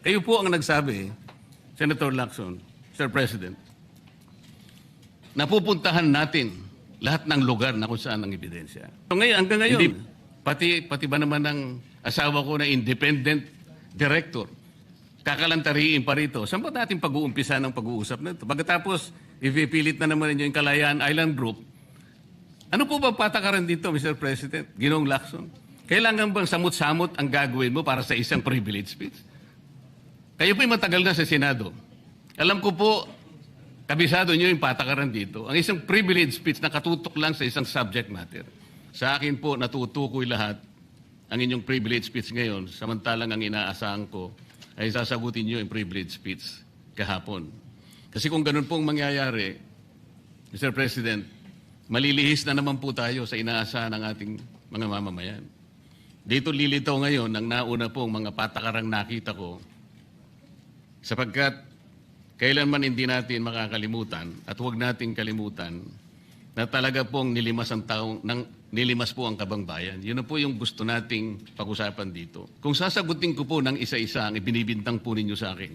Kayo po ang nagsabi, Senator Lacson, Mr. President, napupuntahan natin lahat ng lugar na kung saan ang ebidensya. So ngayon, hanggang ngayon, pati ba naman ng asawa ko na independent director, kakalantariin pa rito. Saan ba natin pag-uumpisa ng pag-uusap na ito? Pagkatapos, ipipilit na naman ninyo yung Kalayaan Island Group. Ano po ba patakaran dito, Mr. President? Ginoong Lacson? Kailangan bang samot-samot ang gagawin mo para sa isang privilege speech? Kayo po'y matagal na sa Senado. Alam ko po, kabisado nyo yung patakaran dito. Ang isang privilege speech na katutok lang sa isang subject matter. Sa akin po, natutukoy lahat ang inyong privilege speech ngayon, samantalang ang inaasahan ko ay sasagutin nyo yung privilege speech kahapon. Kasi kung ganun pong mangyayari, Mr. President, malilihis na naman po tayo sa inaasahan ng ating mga mamamayan. Dito lilitaw ngayon ang nauna pong mga patakarang nakita ko sapagkat kailanman hindi natin makakalimutan at huwag nating kalimutan na talaga pong nilimas po ang kabangbayan. Yun na po yung gusto nating pag-usapan dito. Kung sasagutin ko po ng isa-isa ang ibinibintang po ninyo sa akin,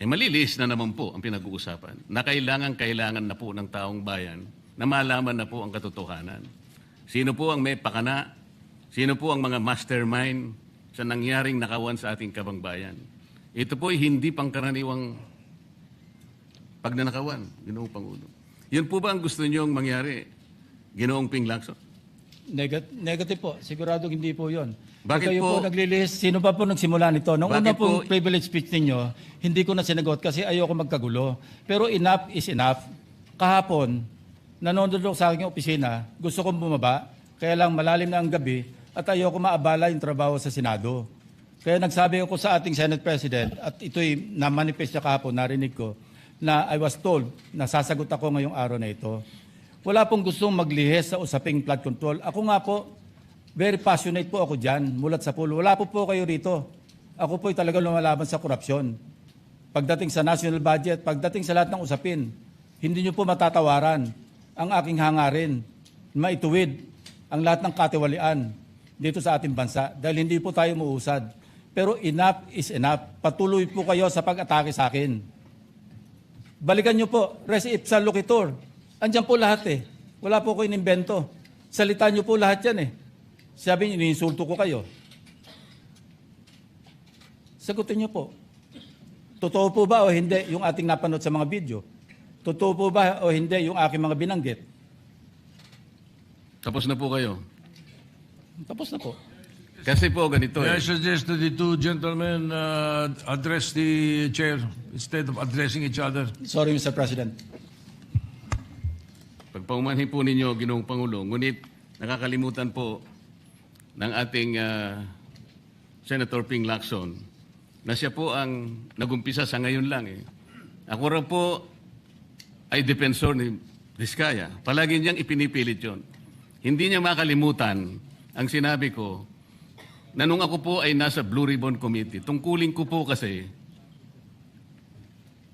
malilis na naman po ang pinag-uusapan na kailangan na po ng taong bayan na malaman na po ang katotohanan. Sino po ang may pakana? Sino po ang mga mastermind sa nangyaring nakawan sa ating kabangbayan? Ito po ay hindi pangkaraniwang pagnanakawan, Ginoong Pangulo. Yun po ba ang gusto niyong mangyari, Ginoong Ping Lacson? Negative po. Sigurado hindi po yun. Bakit kayo po? po naglilihis, sino ba po nagsimula nito? Nung una pong privilege speech ninyo, hindi ko na sinagot kasi ayoko magkagulo. Pero enough is enough. Kahapon, nanonood ako sa aking opisina, gusto kong bumaba, kaya lang malalim na ang gabi at ayoko maabala yung trabaho sa Senado. Kaya nagsabi ako sa ating Senate President at ito'y na-manifest niya kahapon, narinig ko, na I was told na sasagot ako ngayong araw na ito. Wala pong gustong maglihis sa usaping flood control. Ako nga po, very passionate po ako dyan, mulat sa pool. Wala po kayo rito. Ako po'y talagang lumalaban sa korupsyon. Pagdating sa national budget, pagdating sa lahat ng usapin, hindi nyo po matatawaran ang aking hangarin, maituwid ang lahat ng katiwalian dito sa ating bansa dahil hindi po tayo muusad. Pero enough is enough. Patuloy po kayo sa pag-atake sa akin. Balikan nyo po, res ipsa loquitur. Andiyan po lahat eh. Wala po ko inimbento. Salita nyo po lahat yan eh. Sabi nyo, iniinsulto ko kayo. Sagutin nyo po. Totoo po ba o hindi yung ating napanood sa mga video? Totoo po ba o hindi yung aking mga binanggit? Tapos na po kayo. Tapos na po. Kasi po ganito I suggest that the two gentlemen address the chair instead of addressing each other. Sorry, Mr. President. Pagpaumanhin po ninyo, Ginoong Pangulo, ngunit nakakalimutan po ng ating Senator Ping Lacson na siya po ang nagumpisa sa ngayon lang eh. Ako rin po ay defensor ni Diskaya. Palagi niyang ipinipilit yon. Hindi niya makalimutan ang sinabi ko na nung ako po ay nasa Blue Ribbon Committee, tungkulin ko po kasi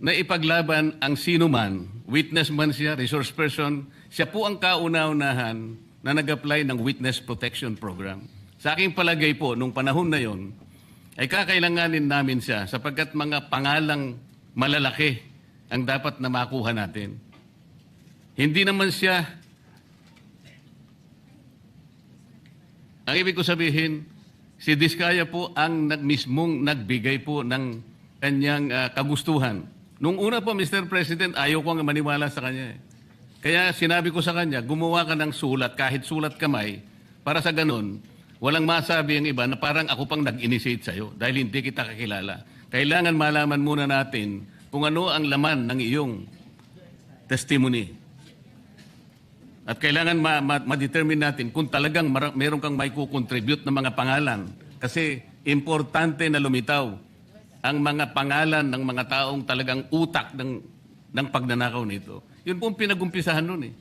na ipaglaban ang sino man, witness man siya, resource person, siya po ang kauna-unahan na nag-apply ng Witness Protection Program. Sa aking palagay po, nung panahon na yon, ay kakailanganin namin siya sapagkat mga pangalang malalaki ang dapat na makuha natin. Hindi naman siya, ang ibig ko sabihin, si Diskaya po ang mismong nagbigay po ng kanyang kagustuhan. Nung una po, Mr. President, ayaw ko nga maniwala sa kanya. Kaya sinabi ko sa kanya, gumawa ka ng sulat, kahit sulat kamay, para sa ganun, walang masabi ang iba na parang ako pang nag-initiate sa'yo dahil hindi kita kakilala. Kailangan malaman muna natin kung ano ang laman ng iyong testimony. At kailangan ma-determine natin kung talagang meron kang may kukontribute na mga pangalan. Kasi importante na lumitaw ang mga pangalan ng mga taong talagang utak ng pagnanakaw nito. Yun po ang pinag-umpisahan nun eh.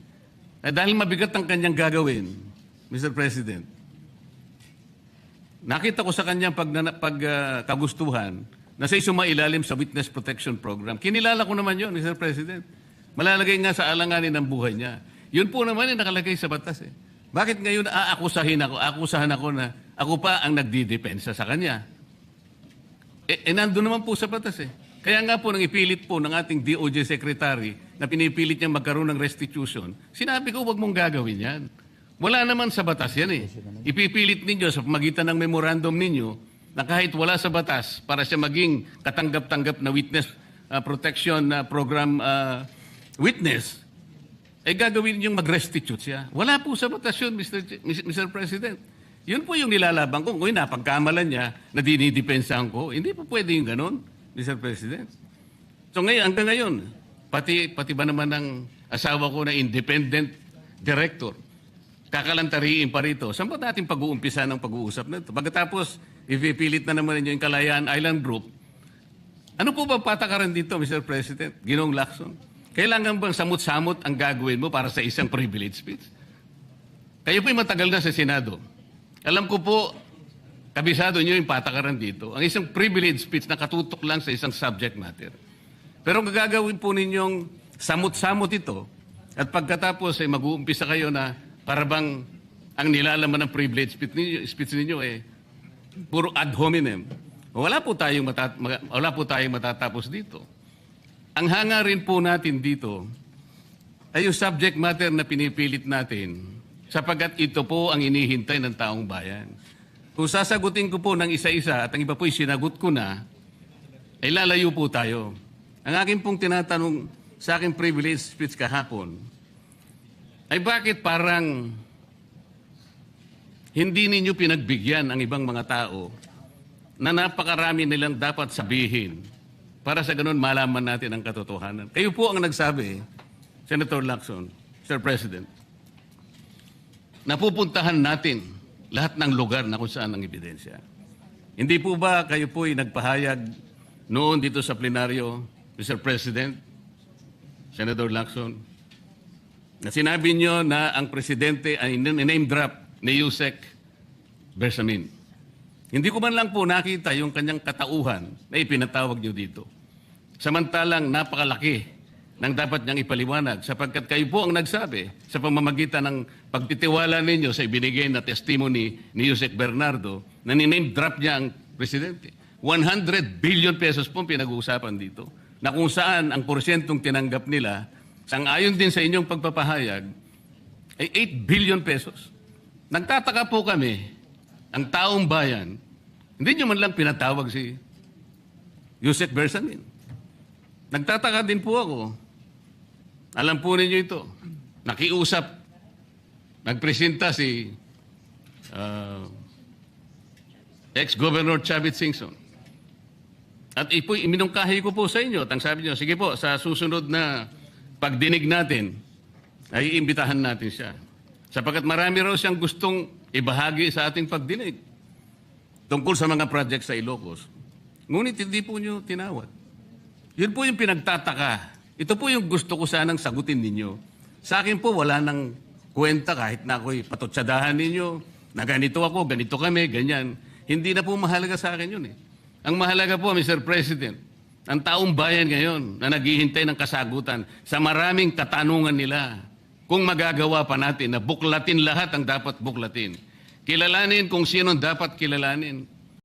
Dahil mabigat ang kanyang gagawin, Mr. President, nakita ko sa kanyang pagkagustuhan na siya sumailalim sa Witness Protection Program. Kinilala ko naman yun, Mr. President. Malalagay nga sa alanganin ng buhay niya. Yun po naman ay nakalagay sa batas eh. Bakit ngayon akusahan ako na ako pa ang nagdidepensa sa kanya? nandun naman po sa batas eh. Kaya nga po, nang ipilit po ng ating DOJ Secretary na pinipilit niyang magkaroon ng restitution, sinabi ko, huwag mong gagawin yan. Wala naman sa batas yan eh. Ipipilit ninyo sa pamagitan ng memorandum ninyo na kahit wala sa batas para siya maging katanggap-tanggap na witness protection program witness, ay gagawin ninyong mag-restitute siya. Wala po sa batas yun, Mr. President. Yun po yung nilalaban ko. Kung napagkamalan niya na dinidepensahan ko, hindi po pwede yung ganun, Mr. President. So ngayon, hanggang ngayon, pati ba naman ng asawa ko na independent director, kakalantariin pa rito. Saan ba natin pag-uumpisa ng pag-uusap na ito? Pagkatapos, ipipilit na naman ninyo yung Kalayaan Island Group. Ano po ba patakaran dito, Mr. President? Ginoong Lacson? Kailangan bang samot-samot ang gagawin mo para sa isang privilege speech? Kayo po'y matagal na sa Senado. Alam ko po, kabisado nyo yung patakaran dito. Ang isang privilege speech na katutok lang sa isang subject matter. Pero ang gagawin po ninyong samot-samot ito, at pagkatapos ay mag-uumpisa kayo na parabang ang nilalaman ng privilege speech ninyo eh, puro ad hominem. Wala po tayong matatapos dito. Ang hangarin po natin dito ay yung subject matter na pinipilit natin sapagkat ito po ang inihintay ng taong bayan. Kung sasagutin ko po ng isa-isa at ang iba po'y sinagot ko na, ay lalayo po tayo. Ang akin pong tinatanong sa aking privilege speech kahapon ay bakit parang hindi ninyo pinagbigyan ang ibang mga tao na napakarami nilang dapat sabihin para sa ganun malaman natin ang katotohanan. Kayo po ang nagsabi, Senator Lacson, Sir President, napupuntahan natin lahat ng lugar na kung saan ang ebidensya. Hindi po ba kayo po ay nagpahayag noon dito sa plenaryo, Mr. President, Senator Lacson, na sinabi nyo na ang presidente ay name drop ni Yusek Bersamin. Hindi ko man lang po nakita yung kanyang katauhan na ipinatawag nyo dito. Samantalang napakalaki ng dapat niyang ipaliwanag sapagkat kayo po ang nagsabi sa pamamagitan ng pagtitiwala ninyo sa ibinigay na testimony ni Yusek Bernardo na niname drop niya ang presidente. 100 billion pesos po pinag-uusapan dito na kung saan ang porsyentong tinanggap nila sang-ayon din sa inyong pagpapahayag ay 8 billion pesos. Nagtataka po kami, ang taong bayan, hindi nyo man lang pinatawag si Yusek Bersamin. Nagtataka din po ako. Alam po ninyo ito. Nakiusap, nagpresenta si ex-Governor Chavit Singson. At iminungkahi ko po sa inyo at ang sabi niyo, sige po, sa susunod na pagdinig natin, ay iimbitahan natin siya. Sapagkat marami raw siyang gustong ibahagi sa ating pagdinig tungkol sa mga project sa Ilocos. Ngunit hindi po niyo tinawad. Yun po yung pinagtataka. Ito po yung gusto ko sanang sagutin ninyo. Sa akin po wala nang kwenta kahit na ako'y patutsadahan ninyo na ganito ako, ganito kami, ganyan. Hindi na po mahalaga sa akin yun eh. Ang mahalaga po, Mr. President, ang taong bayan ngayon na naghihintay ng kasagutan sa maraming katanungan nila kung magagawa pa natin na buklatin lahat ang dapat buklatin. Kilalanin kung sino dapat kilalanin.